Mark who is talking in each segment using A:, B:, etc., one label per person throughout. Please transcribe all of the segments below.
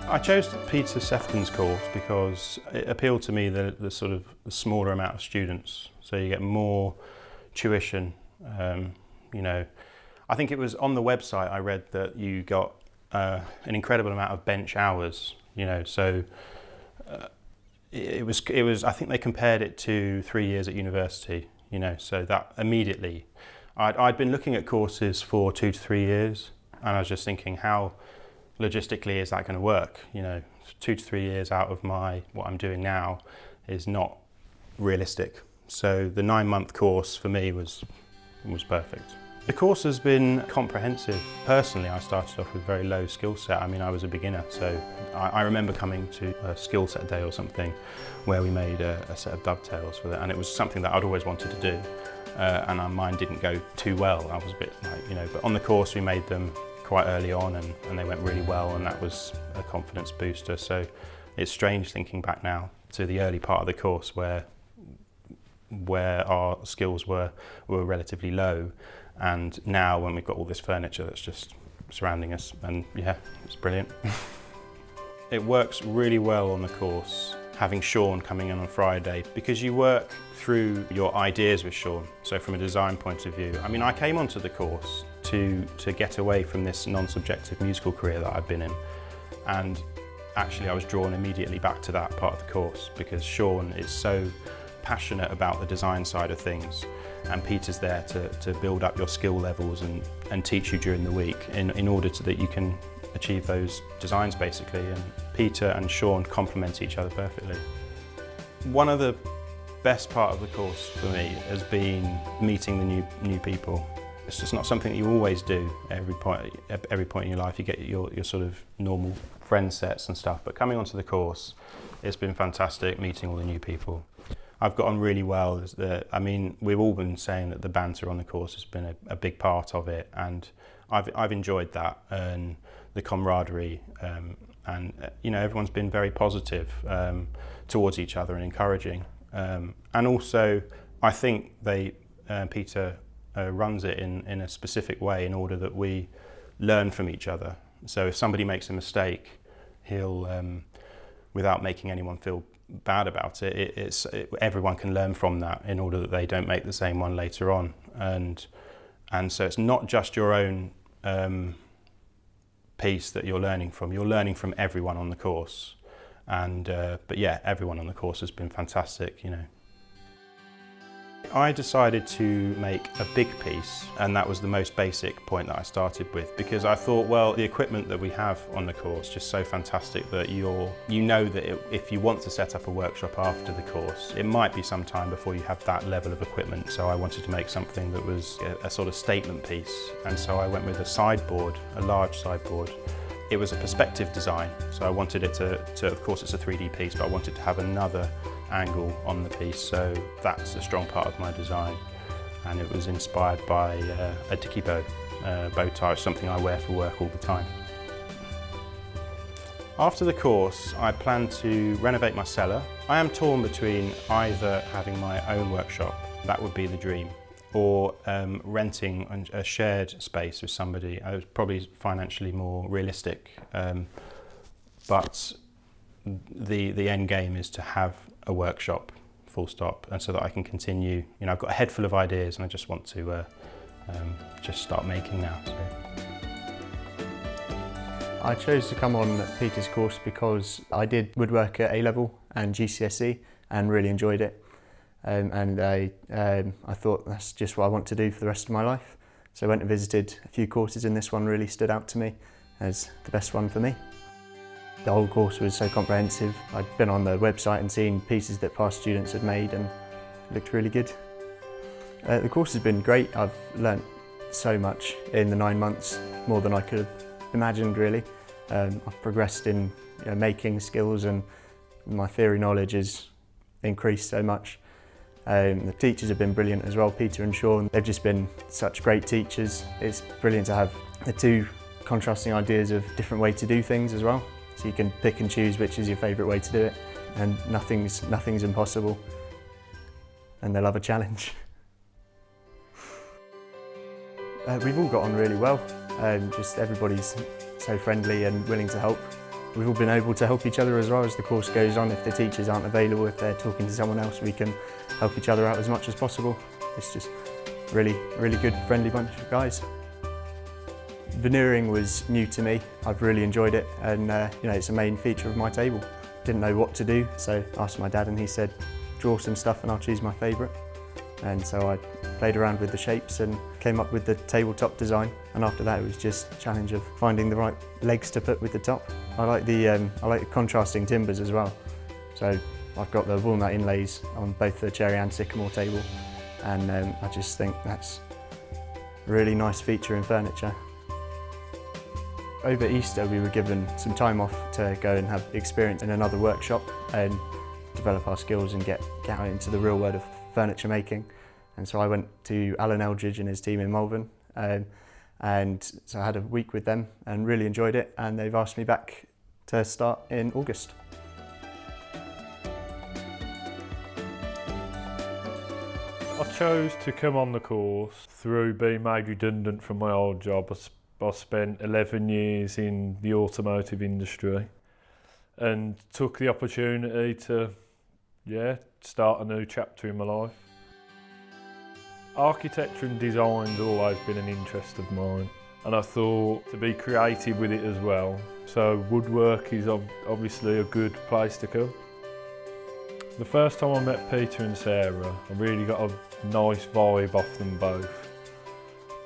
A: I chose Peter Sefton's course because it appealed to me the sort of the smaller amount of students, so you get more tuition. You know, I think it was on the website I read that you got an incredible amount of bench hours. You know, so it was. I think they compared it to 3 years at university. You know, so that immediately, I'd been looking at courses for 2 to 3 years, and I was just thinking, how logistically is that going to work? You know, 2 to 3 years out of what I'm doing now is not realistic. So the 9-month course for me was perfect. The course has been comprehensive. Personally, I started off with very low skill set. I mean, I was a beginner, so I remember coming to a skill set day or something where we made a set of dovetails for that, and it was something that I'd always wanted to do, and mine didn't go too well. I was a bit like, you know, but on the course we made them quite early on, and they went really well, and that was a confidence booster. So it's strange thinking back now to the early part of the course where our skills were relatively low, and now when we've got all this furniture that's just surrounding us, and yeah, it's brilliant. It works really well on the course having Sean coming in on Friday, because you work through your ideas with Sean. So from a design point of view, I mean, I came onto the course to get away from this non-subjective musical career that I've been in, and actually I was drawn immediately back to that part of the course because Sean is so passionate about the design side of things, and Peter's there to build up your skill levels and teach you during the week in order that you can achieve those designs basically, and Peter and Sean complement each other perfectly. One of the best part of the course for me has been meeting the new people. It's just not something that you always do at every point in your life. You get your sort of normal friend sets and stuff, but coming onto the course, it's been fantastic meeting all the new people. I've got on really well. I mean, we've all been saying that the banter on the course has been a big part of it, and I've enjoyed that, and the camaraderie, and you know, everyone's been very positive towards each other and encouraging. And also, I think Peter runs it in a specific way in order that we learn from each other. So if somebody makes a mistake, he'll, without making anyone feel bad about it, everyone can learn from that in order that they don't make the same one later on. And so it's not just your own piece that you're learning from everyone on the course. And but yeah, everyone on the course has been fantastic, you know. I decided to make a big piece, and that was the most basic point that I started with, because I thought, well, the equipment that we have on the course is just so fantastic that you know that if you want to set up a workshop after the course, it might be some time before you have that level of equipment. So I wanted to make something that was a sort of statement piece, and so I went with a sideboard, a large sideboard. It was a perspective design, so I wanted it to of course it's a 3D piece, but I wanted to have another angle on the piece, so that's a strong part of my design. And it was inspired by a Dyke bow tie, something I wear for work all the time. After the course, I plan to renovate my cellar. I am torn between either having my own workshop, that would be the dream, or renting a shared space with somebody. It was probably financially more realistic, but the end game is to have a workshop, full stop, and so that I can continue. You know, I've got a head full of ideas, and I just want to just start making now. So.
B: I chose to come on Peter's course because I did woodwork at A-level and GCSE and really enjoyed it. And I thought that's just what I want to do for the rest of my life. So I went and visited a few courses, and this one really stood out to me as the best one for me. The whole course was so comprehensive. I'd been on the website and seen pieces that past students had made, and it looked really good. The course has been great. I've learnt so much in the 9 months, more than I could have imagined really. I've progressed in making skills, and my theory knowledge has increased so much. The teachers have been brilliant as well, Peter and Sean. They've just been such great teachers. It's brilliant to have the two contrasting ideas of different ways to do things as well. So you can pick and choose which is your favourite way to do it, and nothing's impossible, and they love a challenge. We've all got on really well. Just everybody's so friendly and willing to help. We've all been able to help each other as well as the course goes on. If the teachers aren't available, if they're talking to someone else, we can help each other out as much as possible. It's just really good, friendly bunch of guys. Veneering was new to me. I've really enjoyed it, and it's a main feature of my table. Didn't know what to do, so I asked my dad and he said, draw some stuff and I'll choose my favourite. And so I played around with the shapes and came up with the tabletop design, and after that it was just a challenge of finding the right legs to put with the top. I like the contrasting timbers as well. So I've got the walnut inlays on both the cherry and sycamore table, and I just think that's a really nice feature in furniture. Over Easter we were given some time off to go and have experience in another workshop and develop our skills and get out into the real world of furniture making. And so I went to Alan Eldridge and his team in Malvern, and so I had a week with them and really enjoyed it, and they've asked me back to start in August.
C: I chose to come on the course through being made redundant from my old job. I spent 11 years in the automotive industry and took the opportunity to start a new chapter in my life. Architecture and design's always been an interest of mine, and I thought to be creative with it as well. So woodwork is obviously a good place to come. The first time I met Peter and Sarah, I really got a nice vibe off them both.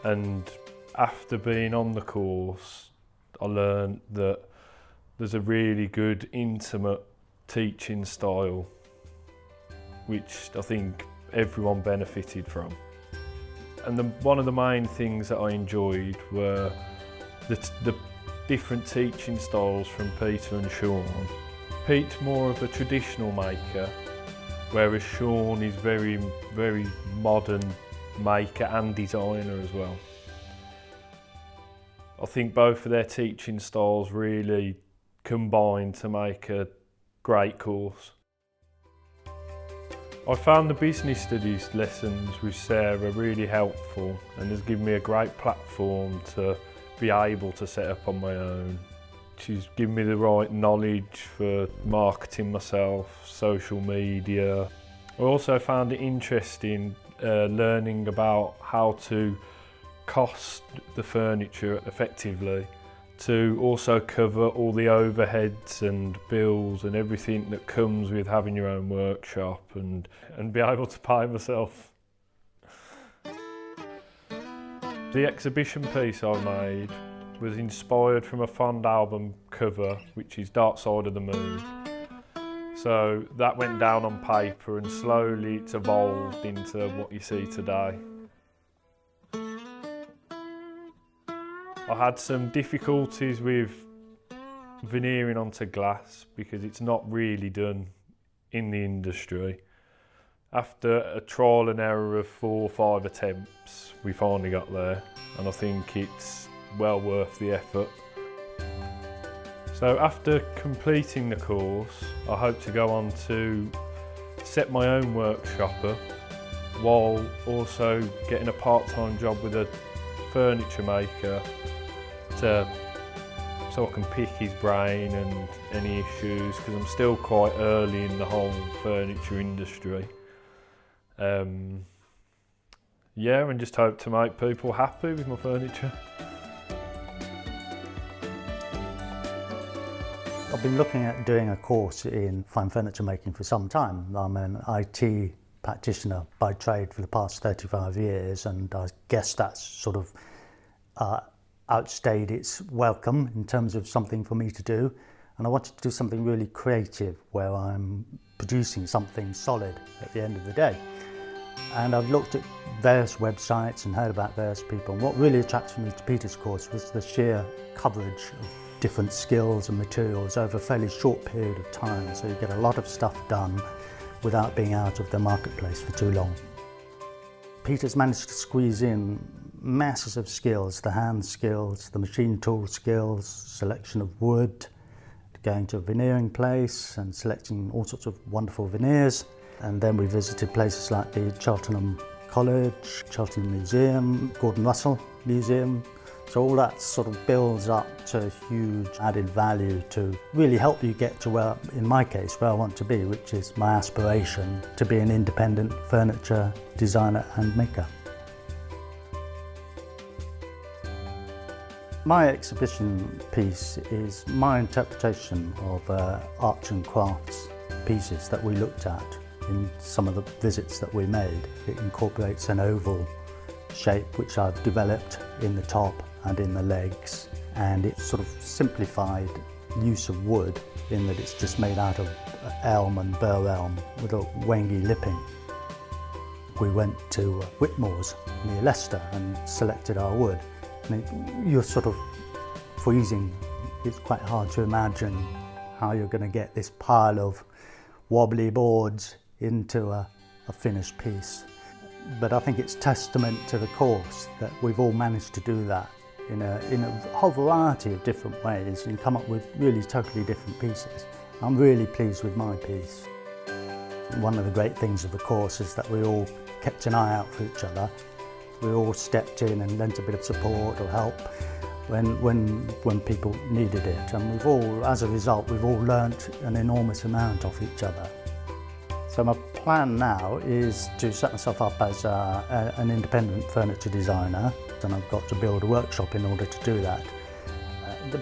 C: And after being on the course, I learned that there's a really good, intimate teaching style, which I think everyone benefited from. And one of the main things that I enjoyed were the different teaching styles from Peter and Sean. Pete's more of a traditional maker, whereas Sean is very modern maker and designer as well. I think both of their teaching styles really combine to make a great course. I found the business studies lessons with Sarah really helpful, and has given me a great platform to be able to set up on my own. She's given me the right knowledge for marketing myself, social media. I also found it interesting learning about how to cost the furniture effectively, to also cover all the overheads and bills and everything that comes with having your own workshop, and be able to pay myself. The exhibition piece I made was inspired from a Fond album cover, which is Dark Side of the Moon. So that went down on paper, and slowly it's evolved into what you see today. I had some difficulties with veneering onto glass because it's not really done in the industry. After a trial and error of 4 or 5 attempts, we finally got there, and I think it's well worth the effort. So after completing the course, I hope to go on to set my own workshop up, while also getting a part-time job with a furniture maker so I can pick his brain and any issues, because I'm still quite early in the whole furniture industry. And just hope to make people happy with my furniture.
D: I've been looking at doing a course in fine furniture making for some time. I'm an IT practitioner by trade for the past 35 years, and I guess that's sort of outstayed its welcome in terms of something for me to do. And I wanted to do something really creative where I'm producing something solid at the end of the day. And I've looked at various websites and heard about various people, and what really attracted me to Peter's course was the sheer coverage of different skills and materials over a fairly short period of time, so you get a lot of stuff done without being out of the marketplace for too long. Peter's managed to squeeze in masses of skills, the hand skills, the machine tool skills, selection of wood, going to a veneering place and selecting all sorts of wonderful veneers. And then we visited places like the Cheltenham College, Cheltenham Museum, Gordon Russell Museum, So all that sort of builds up to huge added value to really help you get to where, in my case, where I want to be, which is my aspiration to be an independent furniture designer and maker. My exhibition piece is my interpretation of arts and crafts pieces that we looked at in some of the visits that we made. It incorporates an oval shape which I've developed in the top and in the legs, and it's sort of simplified use of wood in that it's just made out of elm and bur elm with a wangy lipping. We went to Whitmore's near Leicester and selected our wood. And you're sort of freezing. It's quite hard to imagine how you're going to get this pile of wobbly boards into a finished piece. But I think it's testament to the course that we've all managed to do that in a whole variety of different ways and come up with really totally different pieces. I'm really pleased with my piece. One of the great things of the course is that we all kept an eye out for each other. We all stepped in and lent a bit of support or help when people needed it, and we've all, as a result, we've all learnt an enormous amount off each other. So my plan now is to set myself up as an independent furniture designer, and I've got to build a workshop in order to do that.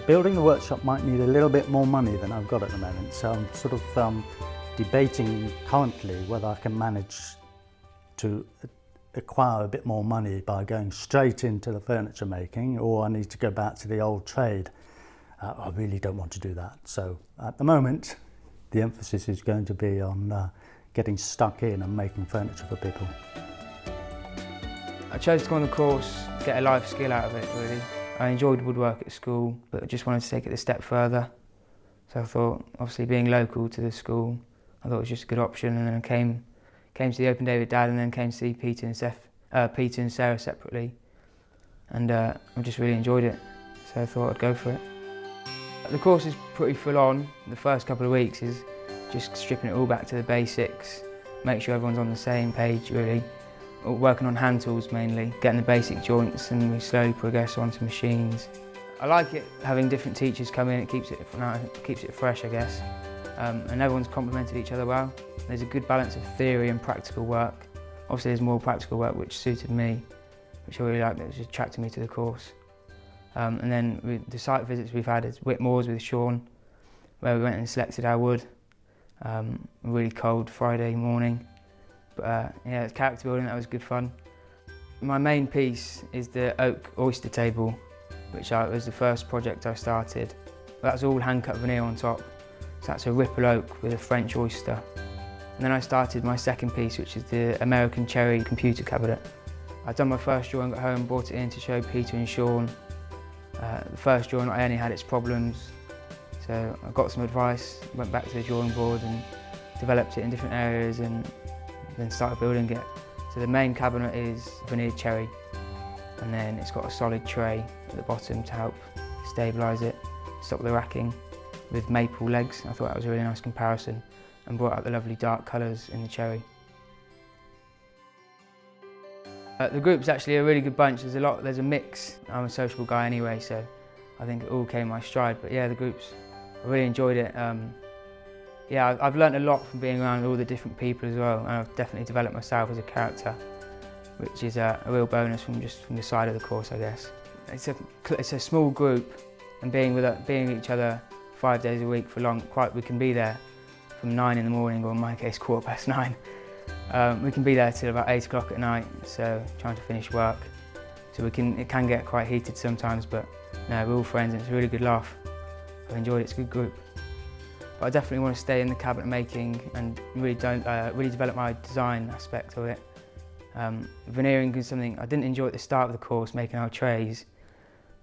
D: Building the workshop might need a little bit more money than I've got at the moment, so I'm sort of debating currently whether I can manage to acquire a bit more money by going straight into the furniture making, or I need to go back to the old trade. I really don't want to do that. So at the moment, the emphasis is going to be on getting stuck in and making furniture for people.
E: I chose to go on the course, get a life skill out of it really. I enjoyed woodwork at school, but I just wanted to take it a step further. So I thought, obviously being local to the school, I thought it was just a good option, and then I came to the open day with Dad, and then came to see Peter and Sarah separately, and I just really enjoyed it, so I thought I'd go for it. The course is pretty full on. The first couple of weeks is just stripping it all back to the basics, make sure everyone's on the same page really, working on hand tools mainly, getting the basic joints, and we slowly progress onto machines. I like it having different teachers come in, it keeps it fresh I guess, and everyone's complemented each other well. There's a good balance of theory and practical work. Obviously there's more practical work which suited me, which I really liked, that was attracting me to the course. And then the site visits we've had is Whitmore's with Sean, where we went and selected our wood. A really cold Friday morning, but yeah, it's character building, that was good fun. My main piece is the oak oyster table, which was the first project I started. That's all hand-cut veneer on top, so that's a ripple oak with a French oyster. And then I started my second piece, which is the American cherry computer cabinet. I'd done my first drawing at home, brought it in to show Peter and Sean. The first drawing I only had its problems, so I got some advice, went back to the drawing board and developed it in different areas, and then started building it. So the main cabinet is veneered cherry, and then it's got a solid tray at the bottom to help stabilise it, stop the racking, with maple legs. I thought that was a really nice comparison, and brought out the lovely dark colours in the cherry. The group's actually a really good bunch. There's a mix. I'm a sociable guy anyway, so I think it all came my stride. But yeah, the group's, I really enjoyed it. Yeah, I've learnt a lot from being around all the different people as well, and I've definitely developed myself as a character, which is a real bonus from the side of the course, I guess. It's a small group, and being with each other 5 days a week for long, we can be there from 9 in the morning, or in my case 9:15. We can be there till about 8 o'clock at night, so trying to finish work. So it can get quite heated sometimes, but no, we're all friends and it's a really good laugh. I've enjoyed it, it's a good group. But I definitely want to stay in the cabinet making and really develop my design aspect of it. Veneering is something I didn't enjoy at the start of the course, making our trays,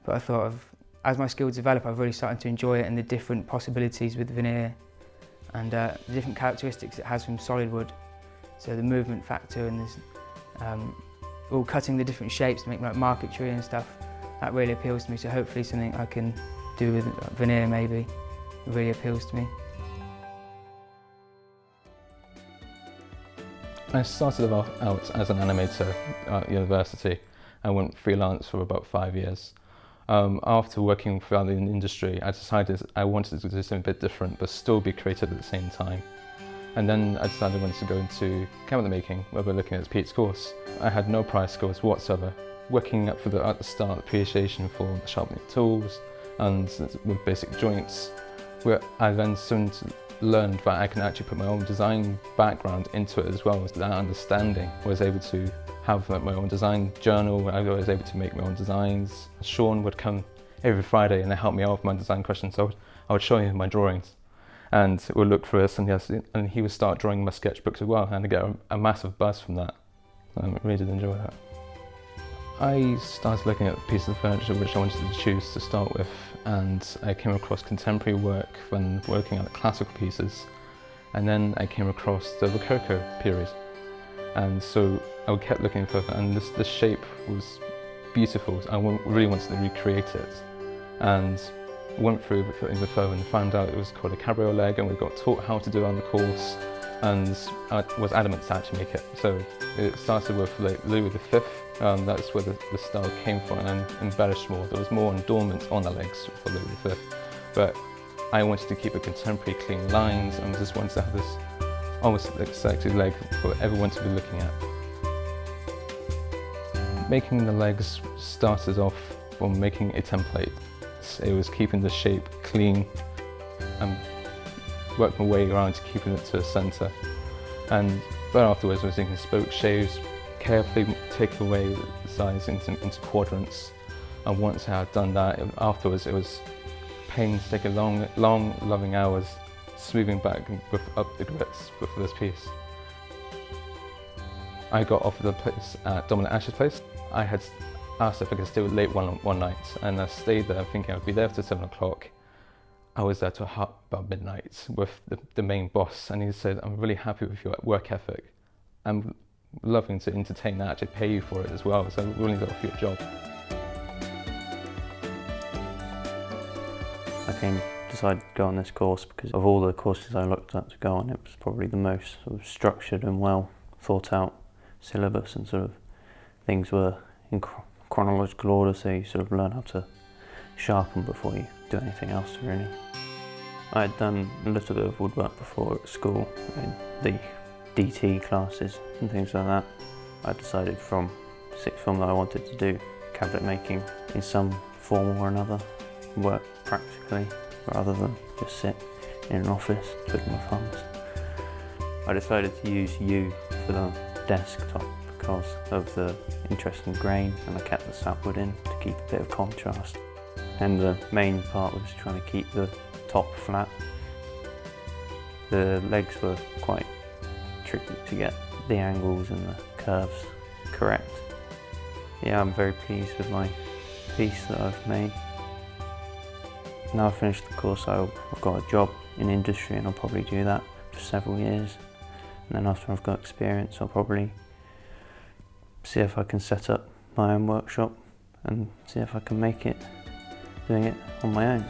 E: but I thought as my skills develop, I've really started to enjoy it and the different possibilities with veneer and the different characteristics it has from solid wood. So the movement factor and this, all cutting the different shapes to make like marquetry and stuff, that really appeals to me. So hopefully something I can do with veneer maybe really appeals to me.
F: I started out as an animator at university. I went freelance for about 5 years. After working throughout the industry, I decided I wanted to do something a bit different, but still be creative at the same time. And then I decided I wanted to go into cabinet making, where we're looking at Pete's course. I had no prior skills whatsoever. Working up at the start, appreciation for the sharpening tools and with basic joints, where I then soon learned that I can actually put my own design background into it as well. As that understanding, I was able to have my own design journal. I was able to make my own designs. Sean would come every Friday and help me out with my design questions. So I would show him my drawings, and we'll look through this, and he would start drawing my sketchbooks as well, and I get a massive buzz from that. I really did enjoy that. I started looking at pieces of furniture which I wanted to choose to start with, and I came across contemporary work when working at classical pieces, and then I came across the Rococo period, and so I kept looking further, and this shape was beautiful. I really wanted to recreate it, and went through even further and found out it was called a cabriole leg, and we got taught how to do it on the course, and I was adamant to actually make it. So it started with Louis V. That's where the style came from, and embellished more. There was more endowment on the legs for Louis V, but I wanted to keep a contemporary, clean lines, and just wanted to have this almost selected leg for everyone to be looking at. Making the legs started off from making a template. It was keeping the shape clean and worked my way around to keeping it to the centre. And then afterwards I was thinking spoke shaves, carefully take away the size into quadrants. And once I had done that, afterwards it was painstaking, long, loving hours, smoothing back up the grits for this piece. I got offered a place at Dominic Ash's place. I had asked if I could stay late one night, and I stayed there thinking I'd be there till 7 o'clock. I was there till about midnight with the main boss, and he said, "I'm really happy with your work ethic. I'm loving to entertain and actually pay you for it as well, so I'm willing to offer you a job."
G: I decided to go on this course because of all the courses I looked at to go on, it was probably the most sort of structured and well thought out syllabus, and sort of things were in chronological order, so you sort of learn how to sharpen before you do anything else, really. I had done a little bit of woodwork before at school, in the DT classes and things like that. I decided from sixth form that I wanted to do cabinet making in some form or another, work practically rather than just sit in an office twiddling my thumbs. I decided to use U for the desktop because of the interesting grain, and I kept the sapwood in to keep a bit of contrast. And the main part was trying to keep the top flat. The legs were quite tricky to get the angles and the curves correct. Yeah, I'm very pleased with my piece that I've made. Now I've finished the course, I've got a job in industry, and I'll probably do that for several years. And then after I've got experience, I'll probably see if I can set up my own workshop and see if I can make it doing it on my own.